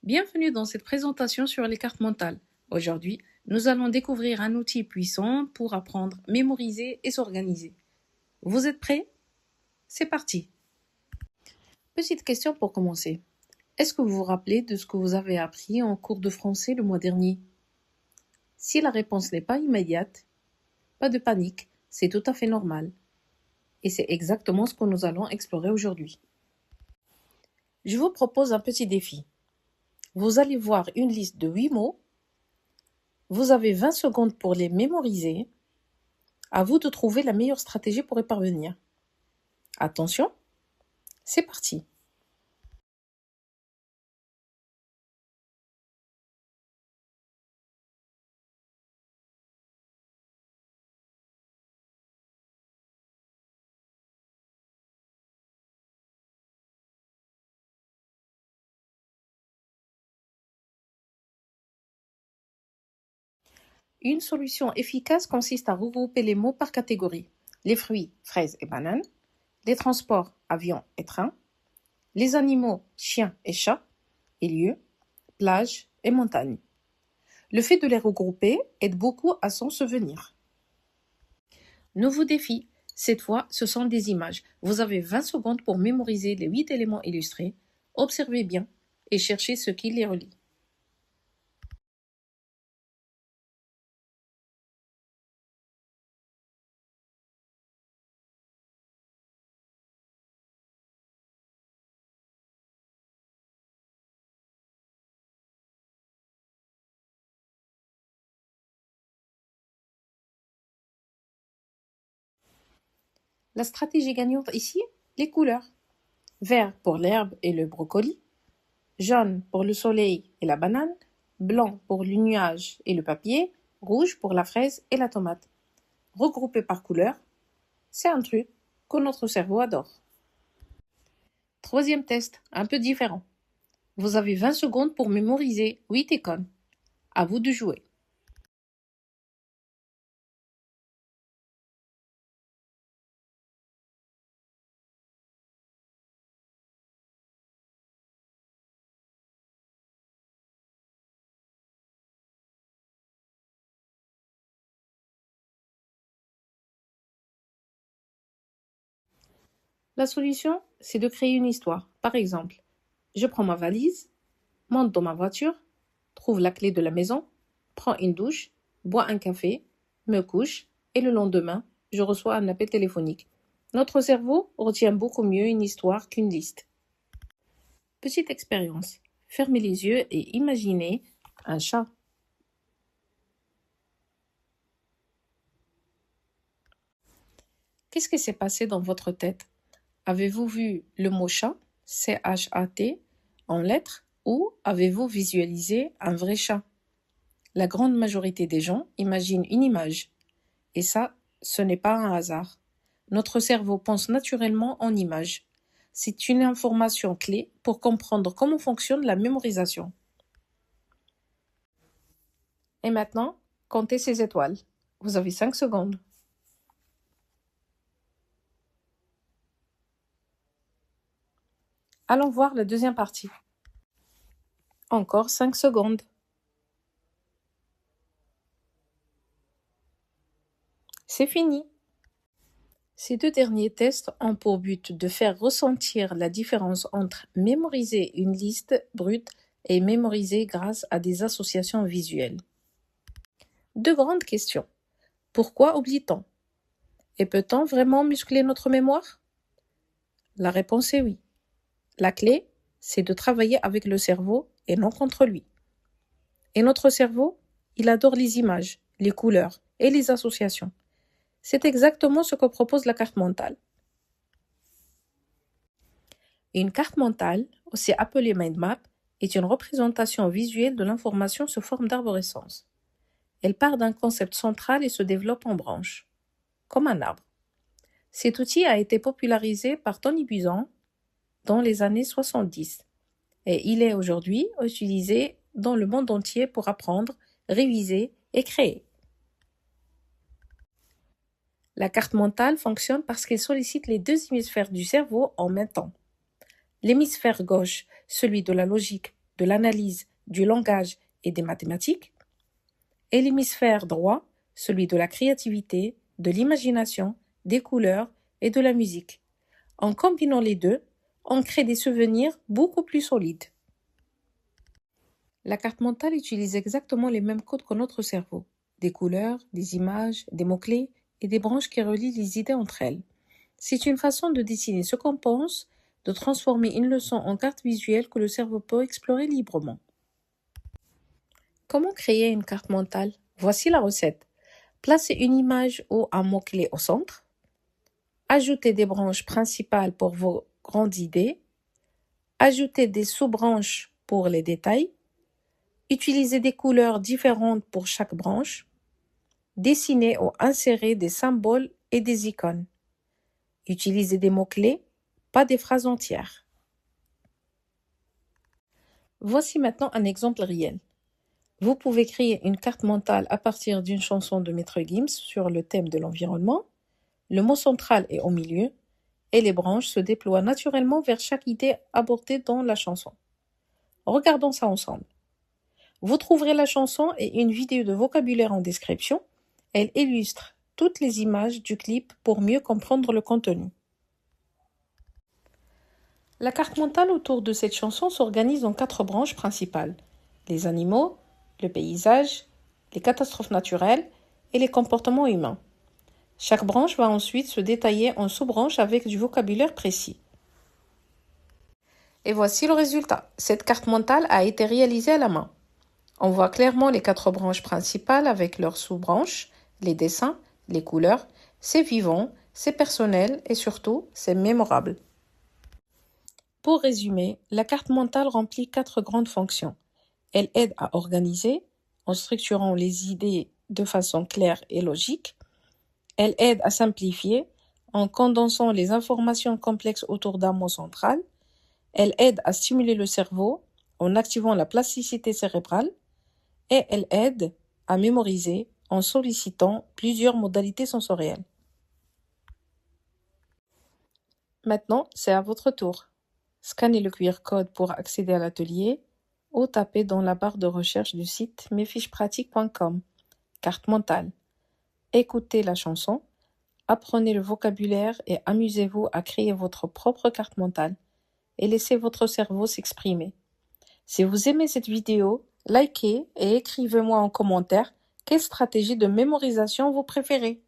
Bienvenue dans cette présentation sur les cartes mentales. Aujourd'hui, nous allons découvrir un outil puissant pour apprendre, mémoriser et s'organiser. Vous êtes prêts? C'est parti! Petite question pour commencer. Est-ce que vous vous rappelez de ce que vous avez appris en cours de français le mois dernier? Si la réponse n'est pas immédiate, pas de panique, c'est tout à fait normal. Et c'est exactement ce que nous allons explorer aujourd'hui. Je vous propose un petit défi. Vous allez voir une liste de 8 mots. Vous avez 20 secondes pour les mémoriser. À vous de trouver la meilleure stratégie pour y parvenir. Attention, c'est parti. Une solution efficace consiste à regrouper les mots par catégorie. Les fruits, fraises et bananes. Les transports, avions et trains. Les animaux, chiens et chats. Et lieux, plages et montagnes. Le fait de les regrouper aide beaucoup à s'en souvenir. Nouveau défi. Cette fois, ce sont des images. Vous avez 20 secondes pour mémoriser les 8 éléments illustrés. Observez bien et cherchez ce qui les relie. La stratégie gagnante ici, les couleurs. Vert pour l'herbe et le brocoli, jaune pour le soleil et la banane, blanc pour le nuage et le papier, rouge pour la fraise et la tomate. Regroupés par couleur, c'est un truc que notre cerveau adore. Troisième test, un peu différent. Vous avez 20 secondes pour mémoriser 8 icônes. À vous de jouer. La solution, c'est de créer une histoire. Par exemple, je prends ma valise, monte dans ma voiture, trouve la clé de la maison, prends une douche, bois un café, me couche et le lendemain, je reçois un appel téléphonique. Notre cerveau retient beaucoup mieux une histoire qu'une liste. Petite expérience. Fermez les yeux et imaginez un chat. Qu'est-ce qui s'est passé dans votre tête? Avez-vous vu le mot chat, C-H-A-T, en lettres, ou avez-vous visualisé un vrai chat? La grande majorité des gens imaginent une image. Et ça, ce n'est pas un hasard. Notre cerveau pense naturellement en images. C'est une information clé pour comprendre comment fonctionne la mémorisation. Et maintenant, comptez ces étoiles. Vous avez 5 secondes. Allons voir la deuxième partie. Encore 5 secondes. C'est fini. Ces deux derniers tests ont pour but de faire ressentir la différence entre mémoriser une liste brute et mémoriser grâce à des associations visuelles. Deux grandes questions. Pourquoi oublie-t-on? Et peut-on vraiment muscler notre mémoire? La réponse est oui. La clé, c'est de travailler avec le cerveau et non contre lui. Et notre cerveau, il adore les images, les couleurs et les associations. C'est exactement ce que propose la carte mentale. Une carte mentale, aussi appelée mind map, est une représentation visuelle de l'information sous forme d'arborescence. Elle part d'un concept central et se développe en branches, comme un arbre. Cet outil a été popularisé par Tony Buzan dans les années 70 et il est aujourd'hui utilisé dans le monde entier pour apprendre, réviser et créer. La carte mentale fonctionne parce qu'elle sollicite les deux hémisphères du cerveau en même temps. L'hémisphère gauche, celui de la logique, de l'analyse, du langage et des mathématiques, et l'hémisphère droit, celui de la créativité, de l'imagination, des couleurs et de la musique. En combinant les deux, on crée des souvenirs beaucoup plus solides. La carte mentale utilise exactement les mêmes codes que notre cerveau, des couleurs, des images, des mots-clés et des branches qui relient les idées entre elles. C'est une façon de dessiner ce qu'on pense, de transformer une leçon en carte visuelle que le cerveau peut explorer librement. Comment créer une carte mentale? Voici la recette. Placez une image ou un mot-clé au centre. Ajoutez des branches principales pour vos grandes idées. Ajoutez des sous-branches pour les détails. Utilisez des couleurs différentes pour chaque branche. Dessinez ou insérez des symboles et des icônes. Utilisez des mots-clés, pas des phrases entières. Voici maintenant un exemple réel. Vous pouvez créer une carte mentale à partir d'une chanson de Maître Gims sur le thème de l'environnement. Le mot central est au milieu et les branches se déploient naturellement vers chaque idée abordée dans la chanson. Regardons ça ensemble. Vous trouverez la chanson et une vidéo de vocabulaire en description. Elle illustre toutes les images du clip pour mieux comprendre le contenu. La carte mentale autour de cette chanson s'organise en 4 branches principales. Les animaux, le paysage, les catastrophes naturelles et les comportements humains. Chaque branche va ensuite se détailler en sous-branches avec du vocabulaire précis. Et voici le résultat. Cette carte mentale a été réalisée à la main. On voit clairement les 4 branches principales avec leurs sous-branches, les dessins, les couleurs. C'est vivant, c'est personnel et surtout, c'est mémorable. Pour résumer, la carte mentale remplit 4 grandes fonctions. Elle aide à organiser, en structurant les idées de façon claire et logique. Elle aide à simplifier, en condensant les informations complexes autour d'un mot central. Elle aide à stimuler le cerveau, en activant la plasticité cérébrale. Et elle aide à mémoriser, en sollicitant plusieurs modalités sensorielles. Maintenant, c'est à votre tour. Scannez le QR code pour accéder à l'atelier ou tapez dans la barre de recherche du site mesfichespratiques.com. Carte mentale. Écoutez la chanson, apprenez le vocabulaire et amusez-vous à créer votre propre carte mentale et laissez votre cerveau s'exprimer. Si vous aimez cette vidéo, likez et écrivez-moi en commentaire quelle stratégie de mémorisation vous préférez.